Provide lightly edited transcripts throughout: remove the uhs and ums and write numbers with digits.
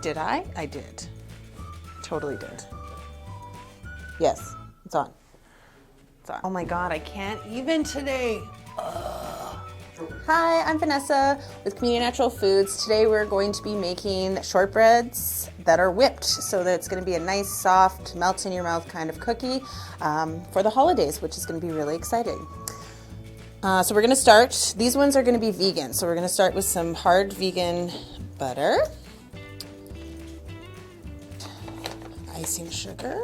Did I? I did. Totally did. Yes, it's on. It's on. Oh my God, I can't even today. Ugh. Hi, I'm Vanessa with Community Natural Foods. Today we're going to be making shortbreads that are whipped so that it's going to be a nice, soft, melt in your mouth kind of cookie for the holidays, which is going to be really exciting. So we're going to start, these ones are going to be vegan. So we're going to start with some hard vegan butter, icing sugar.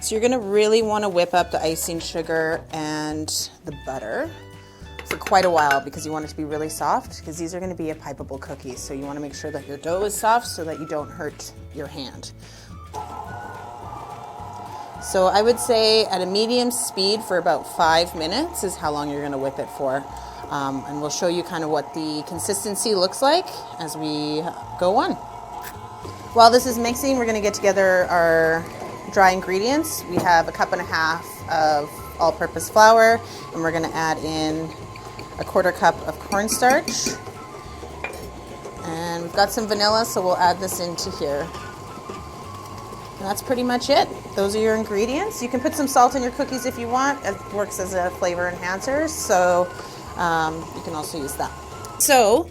So you're going to really want to whip up the icing sugar and the butter for quite a while because you want it to be really soft, because these are going to be a pipeable cookie. So you want to make sure that your dough is soft so that you don't hurt your hand. So I would say at a medium speed for about 5 minutes is how long you're going to whip it for. And we'll show you kind of what the consistency looks like as we go on. While this is mixing, we're going to get together our dry ingredients. We have 1.5 cups of all-purpose flour, and we're going to add in 1/4 cup of cornstarch. And we've got some vanilla, so we'll add this into here. And that's pretty much it. Those are your ingredients. You can put some salt in your cookies if you want. It works as a flavor enhancer, so you can also use that. So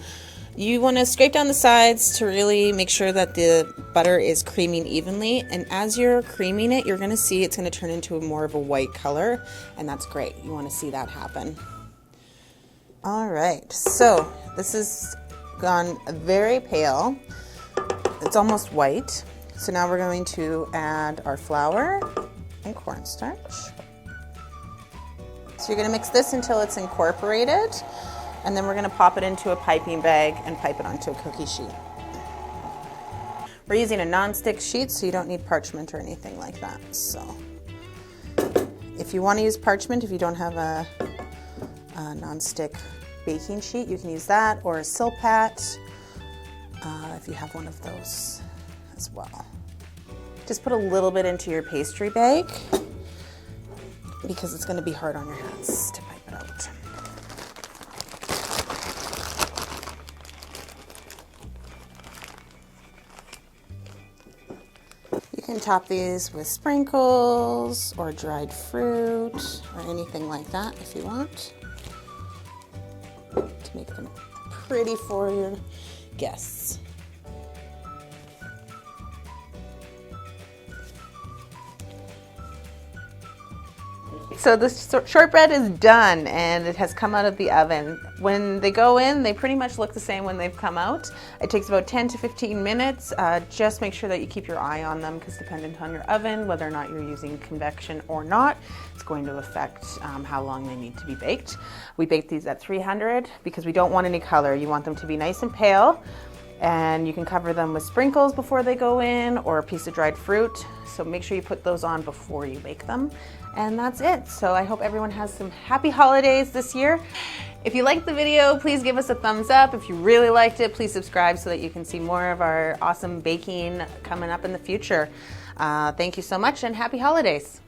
you want to scrape down the sides to really make sure that the butter is creaming evenly. And as you're creaming it, you're going to see it's going to turn into more of a white color, and that's great. You want to see that happen. All right, so this has gone very pale. It's almost white. So now we're going to add our flour and cornstarch. So you're going to mix this until it's incorporated, and then we're going to pop it into a piping bag and pipe it onto a cookie sheet. We're using a non-stick sheet, so you don't need parchment or anything like that. So if you want to use parchment, if you don't have a non-stick baking sheet, you can use that, or a Silpat if you have one of those as well. Just put a little bit into your pastry bag because it's going to be hard on your hands to pipe it out. You can top these with sprinkles or dried fruit or anything like that if you want to make them pretty for your guests. So the shortbread is done and it has come out of the oven. When they go in, they pretty much look the same when they've come out. It takes about 10 to 15 minutes. Just make sure that you keep your eye on them, because dependent on your oven, whether or not you're using convection or not, it's going to affect how long they need to be baked. We bake these at 300 because we don't want any color. You want them to be nice and pale. And you can cover them with sprinkles before they go in, or a piece of dried fruit. So make sure you put those on before you bake them. And that's it. So I hope everyone has some happy holidays this year. If you liked the video, please give us a thumbs up. If you really liked it, please subscribe so that you can see more of our awesome baking coming up in the future. Thank you so much, and happy holidays.